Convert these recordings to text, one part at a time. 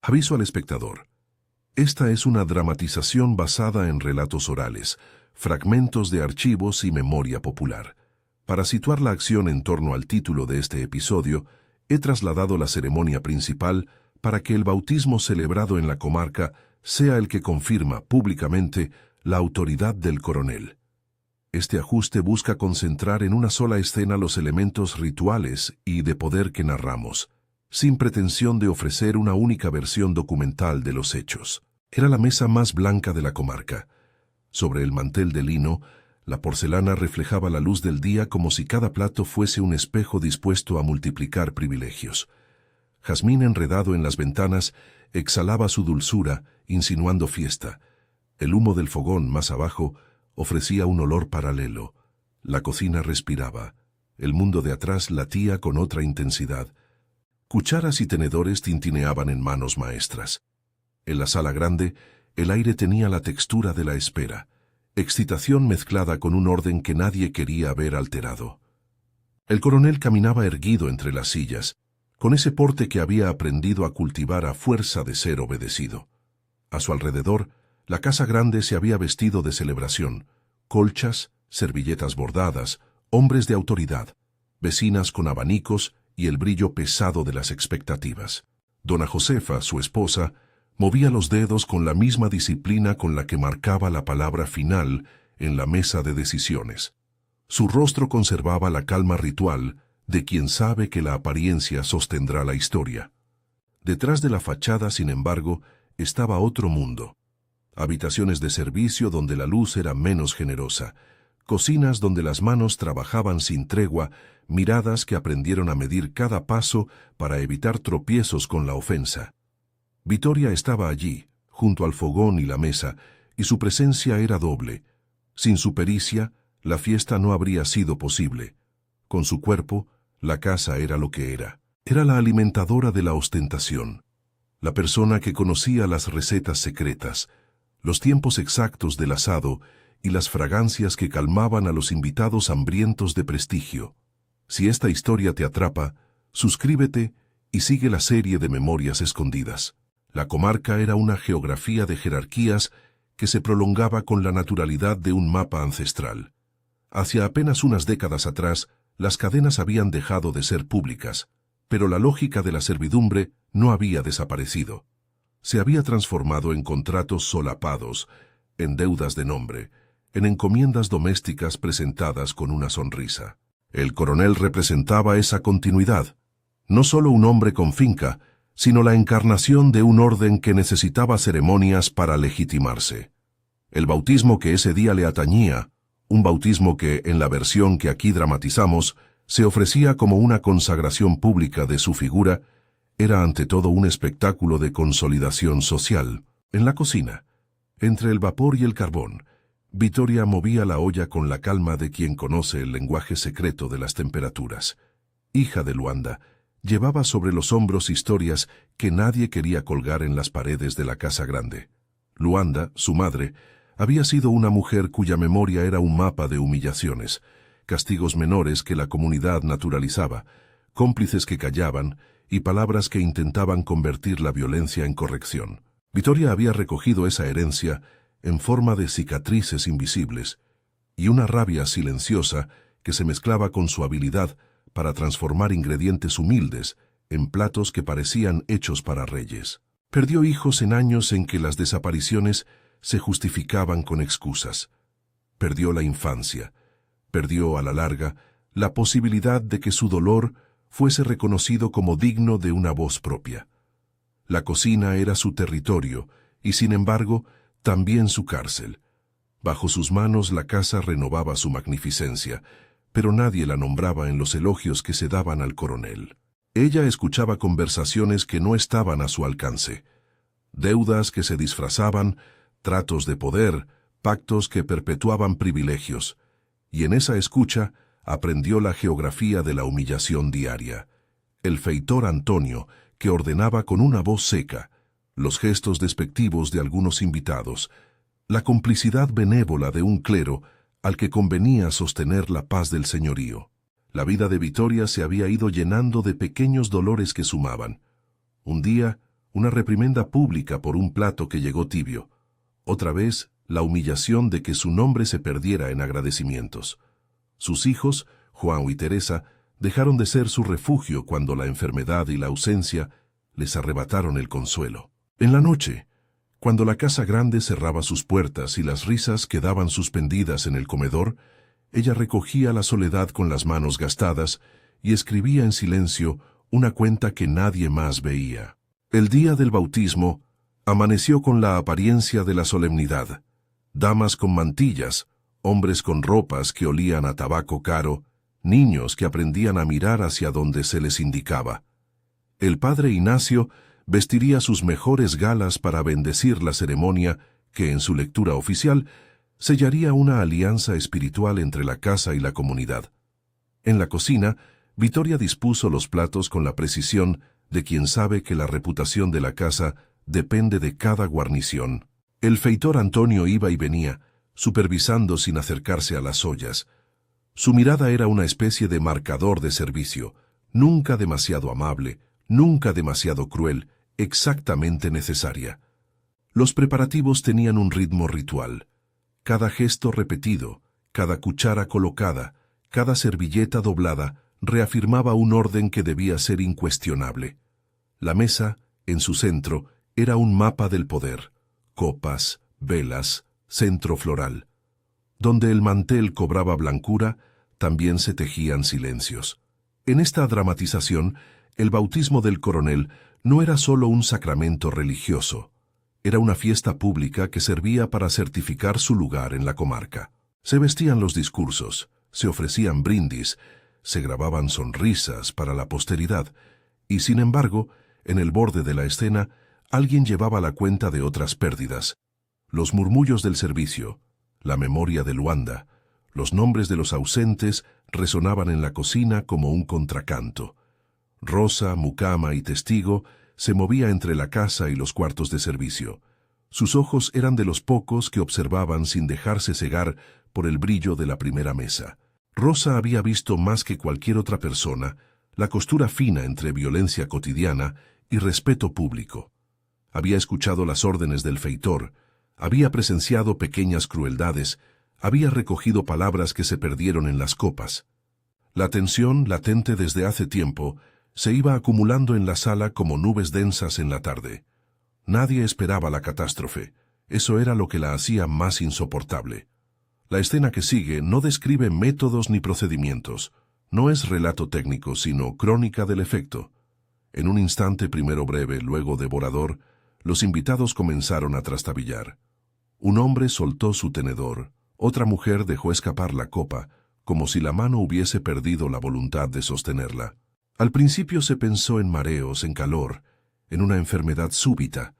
Aviso al espectador. Esta es una dramatización basada en relatos orales, fragmentos de archivos y memoria popular. Para situar la acción en torno al título de este episodio, he trasladado la ceremonia principal para que el bautismo celebrado en la comarca sea el que confirma públicamente la autoridad del coronel. Este ajuste busca concentrar en una sola escena los elementos rituales y de poder que narramos, sin pretensión de ofrecer una única versión documental de los hechos. Era la mesa más blanca de la comarca. Sobre el mantel de lino, la porcelana reflejaba la luz del día como si cada plato fuese un espejo dispuesto a multiplicar privilegios. Jazmín, enredado en las ventanas, exhalaba su dulzura, insinuando fiesta. El humo del fogón, más abajo, ofrecía un olor paralelo. La cocina respiraba. El mundo de atrás latía con otra intensidad. Cucharas y tenedores tintineaban en manos maestras. En la sala grande, el aire tenía la textura de la espera, excitación mezclada con un orden que nadie quería ver alterado. El coronel caminaba erguido entre las sillas, con ese porte que había aprendido a cultivar a fuerza de ser obedecido. A su alrededor, la casa grande se había vestido de celebración: colchas, servilletas bordadas, hombres de autoridad, vecinas con abanicos y el brillo pesado de las expectativas. Dona Josefa, su esposa, movía los dedos con la misma disciplina con la que marcaba la palabra final en la mesa de decisiones. Su rostro conservaba la calma ritual de quien sabe que la apariencia sostendrá la historia. Detrás de la fachada, sin embargo, estaba otro mundo. Habitaciones de servicio donde la luz era menos generosa, cocinas donde las manos trabajaban sin tregua, miradas que aprendieron a medir cada paso para evitar tropiezos con la ofensa. Vittoria estaba allí, junto al fogón y la mesa, y su presencia era doble. Sin su pericia, la fiesta no habría sido posible. Con su cuerpo, la casa era lo que era. Era la alimentadora de la ostentación, la persona que conocía las recetas secretas, los tiempos exactos del asado y las fragancias que calmaban a los invitados hambrientos de prestigio. Si esta historia te atrapa, suscríbete y sigue la serie de Memorias Escondidas. La comarca era una geografía de jerarquías que se prolongaba con la naturalidad de un mapa ancestral. Hacia apenas unas décadas atrás, las cadenas habían dejado de ser públicas, pero la lógica de la servidumbre no había desaparecido. Se había transformado en contratos solapados, en deudas de nombre, en encomiendas domésticas presentadas con una sonrisa. El coronel representaba esa continuidad, no solo un hombre con finca, sino la encarnación de un orden que necesitaba ceremonias para legitimarse. El bautismo que ese día le atañía, un bautismo que, en la versión que aquí dramatizamos, se ofrecía como una consagración pública de su figura, era ante todo un espectáculo de consolidación social. En la cocina, entre el vapor y el carbón, Vittoria movía la olla con la calma de quien conoce el lenguaje secreto de las temperaturas. Hija de Luanda, llevaba sobre los hombros historias que nadie quería colgar en las paredes de la casa grande. Luanda, su madre, había sido una mujer cuya memoria era un mapa de humillaciones, castigos menores que la comunidad naturalizaba, cómplices que callaban y palabras que intentaban convertir la violencia en corrección. Vittoria había recogido esa herencia en forma de cicatrices invisibles y una rabia silenciosa que se mezclaba con su habilidad para transformar ingredientes humildes en platos que parecían hechos para reyes. Perdió hijos en años en que las desapariciones se justificaban con excusas. Perdió la infancia. Perdió, a la larga, la posibilidad de que su dolor fuese reconocido como digno de una voz propia. La cocina era su territorio y, sin embargo, también su cárcel. Bajo sus manos la casa renovaba su magnificencia, pero nadie la nombraba en los elogios que se daban al coronel. Ella escuchaba conversaciones que no estaban a su alcance, deudas que se disfrazaban, tratos de poder, pactos que perpetuaban privilegios, y en esa escucha aprendió la geografía de la humillación diaria. El feitor Antonio, que ordenaba con una voz seca, los gestos despectivos de algunos invitados, la complicidad benévola de un clero al que convenía sostener la paz del señorío. La vida de Vittoria se había ido llenando de pequeños dolores que sumaban. Un día, una reprimenda pública por un plato que llegó tibio. Otra vez, la humillación de que su nombre se perdiera en agradecimientos. Sus hijos, Juan y Teresa, dejaron de ser su refugio cuando la enfermedad y la ausencia les arrebataron el consuelo. En la noche, cuando la casa grande cerraba sus puertas y las risas quedaban suspendidas en el comedor, ella recogía la soledad con las manos gastadas y escribía en silencio una cuenta que nadie más veía. El día del bautismo amaneció con la apariencia de la solemnidad. Damas con mantillas, hombres con ropas que olían a tabaco caro, niños que aprendían a mirar hacia donde se les indicaba. El padre Ignacio vestiría sus mejores galas para bendecir la ceremonia que, en su lectura oficial, sellaría una alianza espiritual entre la casa y la comunidad. En la cocina, Vittoria dispuso los platos con la precisión de quien sabe que la reputación de la casa depende de cada guarnición. El feitor Antonio iba y venía, supervisando sin acercarse a las ollas. Su mirada era una especie de marcador de servicio, nunca demasiado amable, nunca demasiado cruel, exactamente necesaria. Los preparativos tenían un ritmo ritual. Cada gesto repetido, cada cuchara colocada, cada servilleta doblada, reafirmaba un orden que debía ser incuestionable. La mesa, en su centro, era un mapa del poder, copas, velas, centro floral. Donde el mantel cobraba blancura, también se tejían silencios. En esta dramatización, el bautismo del coronel no era solo un sacramento religioso, era una fiesta pública que servía para certificar su lugar en la comarca. Se vestían los discursos, se ofrecían brindis, se grababan sonrisas para la posteridad, y sin embargo, en el borde de la escena, alguien llevaba la cuenta de otras pérdidas. Los murmullos del servicio, la memoria de Luanda, los nombres de los ausentes resonaban en la cocina como un contracanto. Rosa, mucama y testigo se movía entre la casa y los cuartos de servicio. Sus ojos eran de los pocos que observaban sin dejarse cegar por el brillo de la primera mesa. Rosa había visto más que cualquier otra persona la costura fina entre violencia cotidiana y respeto público. Había escuchado las órdenes del feitor, había presenciado pequeñas crueldades, había recogido palabras que se perdieron en las copas. La tensión, latente desde hace tiempo, se iba acumulando en la sala como nubes densas en la tarde. Nadie esperaba la catástrofe. Eso era lo que la hacía más insoportable. La escena que sigue no describe métodos ni procedimientos. No es relato técnico, sino crónica del efecto. En un instante primero breve, luego devorador, los invitados comenzaron a trastabillar. Un hombre soltó su tenedor, otra mujer dejó escapar la copa, como si la mano hubiese perdido la voluntad de sostenerla. Al principio se pensó en mareos, en calor, en una enfermedad súbita.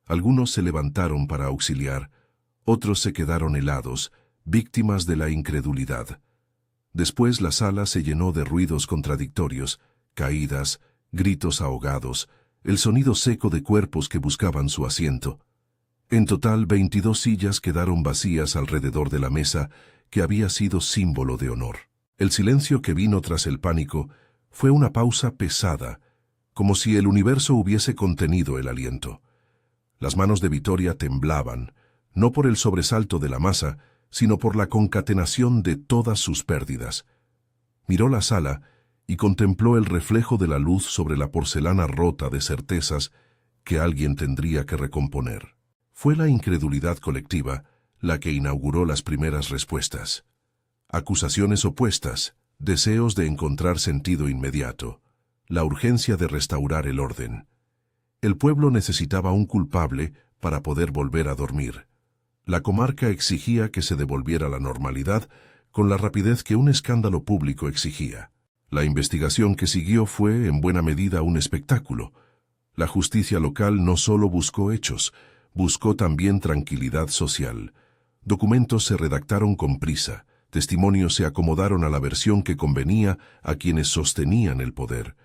Algunos se levantaron para auxiliar, otros se quedaron helados, víctimas de la incredulidad. Después la sala se llenó de ruidos contradictorios, caídas, gritos ahogados, el sonido seco de cuerpos que buscaban su asiento. En total, 22 sillas quedaron vacías alrededor de la mesa, que había sido símbolo de honor. El silencio que vino tras el pánico fue una pausa pesada, como si el universo hubiese contenido el aliento. Las manos de Vittoria temblaban, no por el sobresalto de la masa, sino por la concatenación de todas sus pérdidas. Miró la sala y contempló el reflejo de la luz sobre la porcelana rota de certezas que alguien tendría que recomponer. Fue la incredulidad colectiva la que inauguró las primeras respuestas. Acusaciones opuestas, deseos de encontrar sentido inmediato, la urgencia de restaurar el orden. El pueblo necesitaba un culpable para poder volver a dormir. La comarca exigía que se devolviera la normalidad con la rapidez que un escándalo público exigía. La investigación que siguió fue, en buena medida, un espectáculo. La justicia local no solo buscó hechos, buscó también tranquilidad social. Documentos se redactaron con prisa, testimonios se acomodaron a la versión que convenía a quienes sostenían el poder.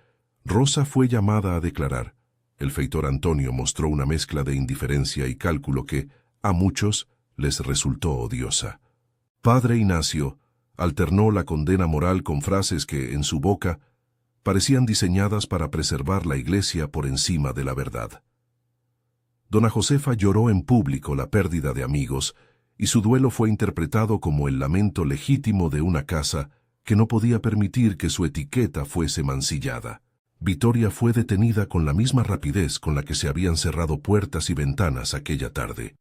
Rosa fue llamada a declarar. El feitor Antonio mostró una mezcla de indiferencia y cálculo que, a muchos, les resultó odiosa. Padre Ignacio alternó la condena moral con frases que, en su boca, parecían diseñadas para preservar la Iglesia por encima de la verdad. Dona Josefa lloró en público la pérdida de amigos, y su duelo fue interpretado como el lamento legítimo de una casa que no podía permitir que su etiqueta fuese mancillada. Vitoria fue detenida con la misma rapidez con la que se habían cerrado puertas y ventanas aquella tarde.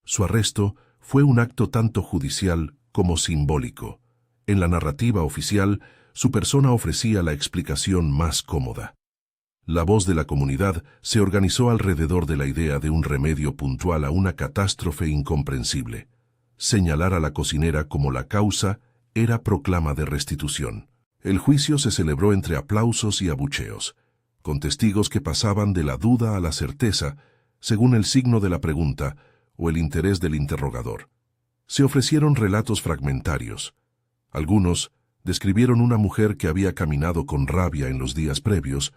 Su arresto fue un acto tanto judicial como simbólico. En la narrativa oficial, su persona ofrecía la explicación más cómoda. La voz de la comunidad se organizó alrededor de la idea de un remedio puntual a una catástrofe incomprensible. Señalar a la cocinera como la causa era proclama de restitución. El juicio se celebró entre aplausos y abucheos, con testigos que pasaban de la duda a la certeza, según el signo de la pregunta o el interés del interrogador. Se ofrecieron relatos fragmentarios. Algunos describieron una mujer que había caminado con rabia en los días previos,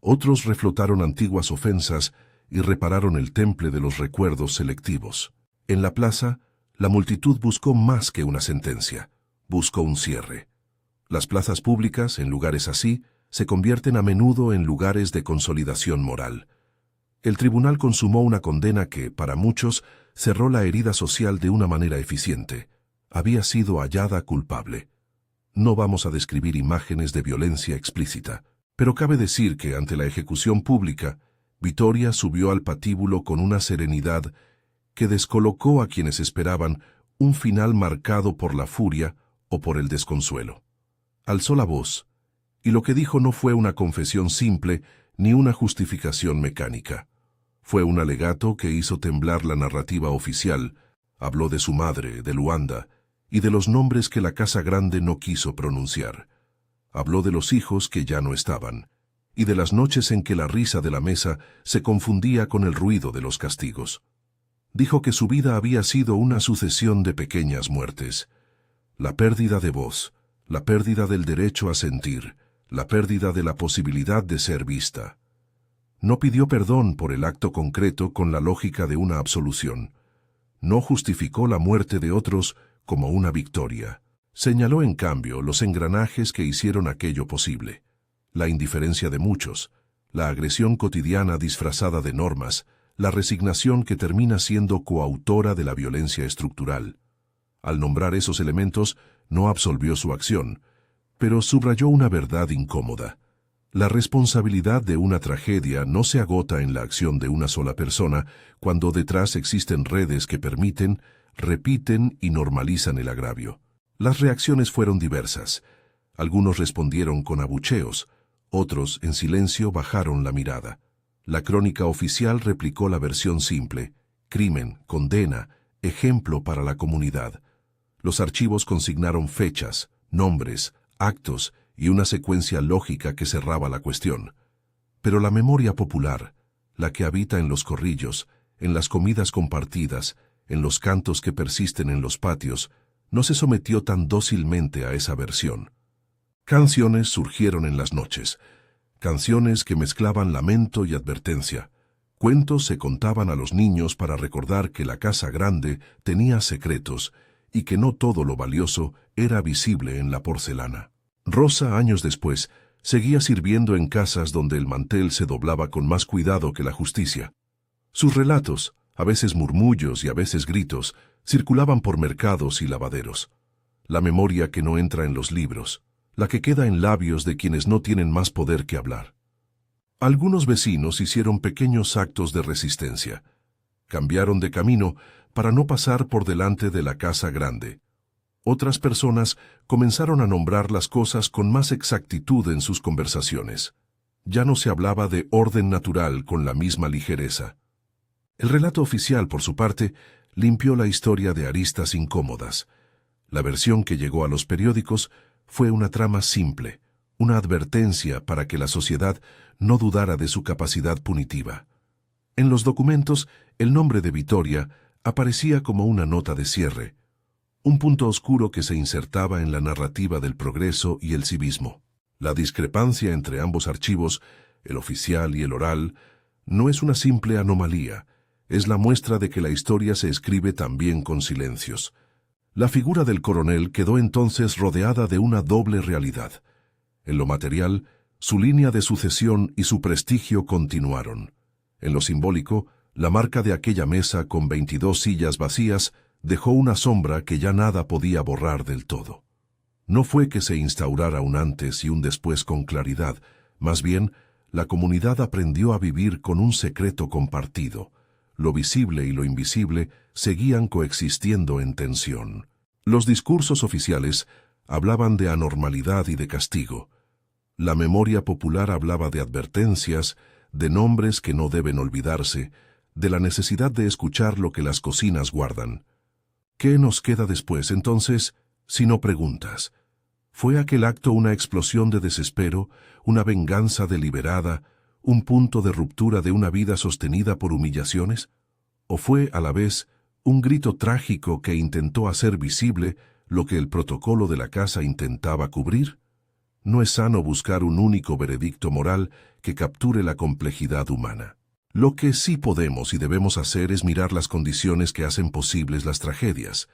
otros reflotaron antiguas ofensas y repararon el temple de los recuerdos selectivos. En la plaza, la multitud buscó más que una sentencia, buscó un cierre. Las plazas públicas, en lugares así, se convierten a menudo en lugares de consolidación moral. El tribunal consumó una condena que, para muchos, cerró la herida social de una manera eficiente. Había sido hallada culpable. No vamos a describir imágenes de violencia explícita, pero cabe decir que, ante la ejecución pública, Vitoria subió al patíbulo con una serenidad que descolocó a quienes esperaban un final marcado por la furia o por el desconsuelo. Alzó la voz, y lo que dijo no fue una confesión simple ni una justificación mecánica. Fue un alegato que hizo temblar la narrativa oficial. Habló de su madre, de Luanda, y de los nombres que la Casa Grande no quiso pronunciar. Habló de los hijos que ya no estaban, y de las noches en que la risa de la mesa se confundía con el ruido de los castigos. Dijo que su vida había sido una sucesión de pequeñas muertes. La pérdida de voz, la pérdida del derecho a sentir, la pérdida de la posibilidad de ser vista. No pidió perdón por el acto concreto con la lógica de una absolución. No justificó la muerte de otros como una victoria. Señaló, en cambio, los engranajes que hicieron aquello posible. La indiferencia de muchos, la agresión cotidiana disfrazada de normas, la resignación que termina siendo coautora de la violencia estructural. Al nombrar esos elementos, no absolvió su acción, pero subrayó una verdad incómoda. La responsabilidad de una tragedia no se agota en la acción de una sola persona cuando detrás existen redes que permiten, repiten y normalizan el agravio. Las reacciones fueron diversas. Algunos respondieron con abucheos, otros, en silencio, bajaron la mirada. La crónica oficial replicó la versión simple: crimen, condena, ejemplo para la comunidad. Los archivos consignaron fechas, nombres, actos y una secuencia lógica que cerraba la cuestión. Pero la memoria popular, la que habita en los corrillos, en las comidas compartidas, en los cantos que persisten en los patios, no se sometió tan dócilmente a esa versión. Canciones surgieron en las noches, canciones que mezclaban lamento y advertencia. Cuentos se contaban a los niños para recordar que la Casa Grande tenía secretos y que no todo lo valioso era visible en la porcelana. Rosa, años después, seguía sirviendo en casas donde el mantel se doblaba con más cuidado que la justicia. Sus relatos, a veces murmullos y a veces gritos, circulaban por mercados y lavaderos. La memoria que no entra en los libros, la que queda en labios de quienes no tienen más poder que hablar. Algunos vecinos hicieron pequeños actos de resistencia. Cambiaron de camino para no pasar por delante de la Casa Grande. Otras personas comenzaron a nombrar las cosas con más exactitud en sus conversaciones. Ya no se hablaba de orden natural con la misma ligereza. El relato oficial, por su parte, limpió la historia de aristas incómodas. La versión que llegó a los periódicos fue una trama simple, una advertencia para que la sociedad no dudara de su capacidad punitiva. En los documentos, el nombre de Vitoria aparecía como una nota de cierre, un punto oscuro que se insertaba en la narrativa del progreso y el civismo. La discrepancia entre ambos archivos, el oficial y el oral, no es una simple anomalía, es la muestra de que la historia se escribe también con silencios. La figura del coronel quedó entonces rodeada de una doble realidad. En lo material, su línea de sucesión y su prestigio continuaron. En lo simbólico, La marca de aquella mesa con 22 sillas vacías dejó una sombra que ya nada podía borrar del todo. No fue que se instaurara un antes y un después con claridad, más bien, la comunidad aprendió a vivir con un secreto compartido. Lo visible y lo invisible seguían coexistiendo en tensión. Los discursos oficiales hablaban de anormalidad y de castigo. La memoria popular hablaba de advertencias, de nombres que no deben olvidarse, de la necesidad de escuchar lo que las cocinas guardan. ¿Qué nos queda después, entonces, sino preguntas? ¿Fue aquel acto una explosión de desespero, una venganza deliberada, un punto de ruptura de una vida sostenida por humillaciones? ¿O fue, a la vez, un grito trágico que intentó hacer visible lo que el protocolo de la casa intentaba cubrir? No es sano buscar un único veredicto moral que capture la complejidad humana. Lo que sí podemos y debemos hacer es mirar las condiciones que hacen posibles las tragedias,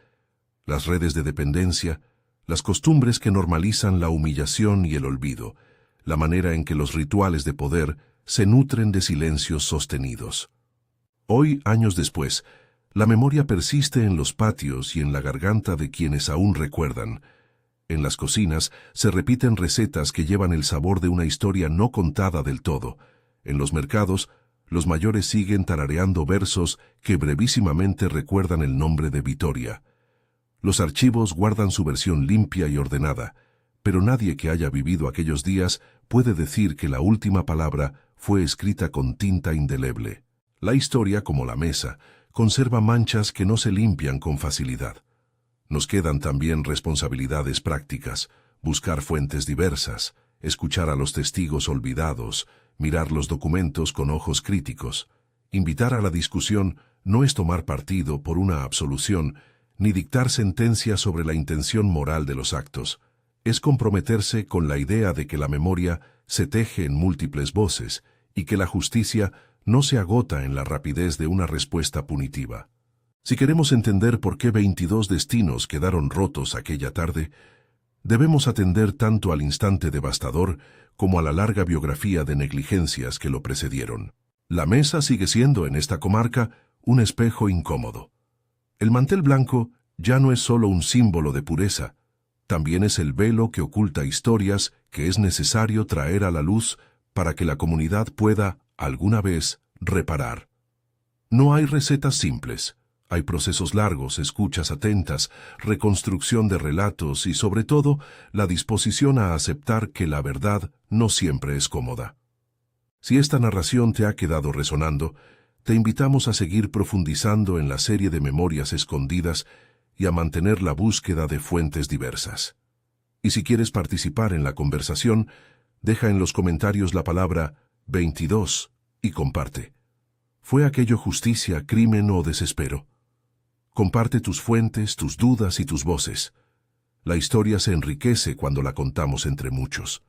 las redes de dependencia, las costumbres que normalizan la humillación y el olvido, la manera en que los rituales de poder se nutren de silencios sostenidos. Hoy, años después, la memoria persiste en los patios y en la garganta de quienes aún recuerdan. En las cocinas se repiten recetas que llevan el sabor de una historia no contada del todo. En los mercados, los mayores siguen tarareando versos que brevísimamente recuerdan el nombre de Vitoria. Los archivos guardan su versión limpia y ordenada, pero nadie que haya vivido aquellos días puede decir que la última palabra fue escrita con tinta indeleble. La historia, como la mesa, conserva manchas que no se limpian con facilidad. Nos quedan también responsabilidades prácticas, buscar fuentes diversas, escuchar a los testigos olvidados, mirar los documentos con ojos críticos. Invitar a la discusión no es tomar partido por una absolución, ni dictar sentencias sobre la intención moral de los actos. Es comprometerse con la idea de que la memoria se teje en múltiples voces y que la justicia no se agota en la rapidez de una respuesta punitiva. Si queremos entender por qué 22 destinos quedaron rotos aquella tarde, debemos atender tanto al instante devastador como a la larga biografía de negligencias que lo precedieron. La mesa sigue siendo en esta comarca un espejo incómodo. El mantel blanco ya no es solo un símbolo de pureza, también es el velo que oculta historias que es necesario traer a la luz para que la comunidad pueda, alguna vez, reparar. No hay recetas simples. Hay procesos largos, escuchas atentas, reconstrucción de relatos y, sobre todo, la disposición a aceptar que la verdad no siempre es cómoda. Si esta narración te ha quedado resonando, te invitamos a seguir profundizando en la serie de memorias escondidas y a mantener la búsqueda de fuentes diversas. Y si quieres participar en la conversación, deja en los comentarios la palabra 22 y comparte. ¿Fue aquello justicia, crimen o desespero? Comparte tus fuentes, tus dudas y tus voces. La historia se enriquece cuando la contamos entre muchos.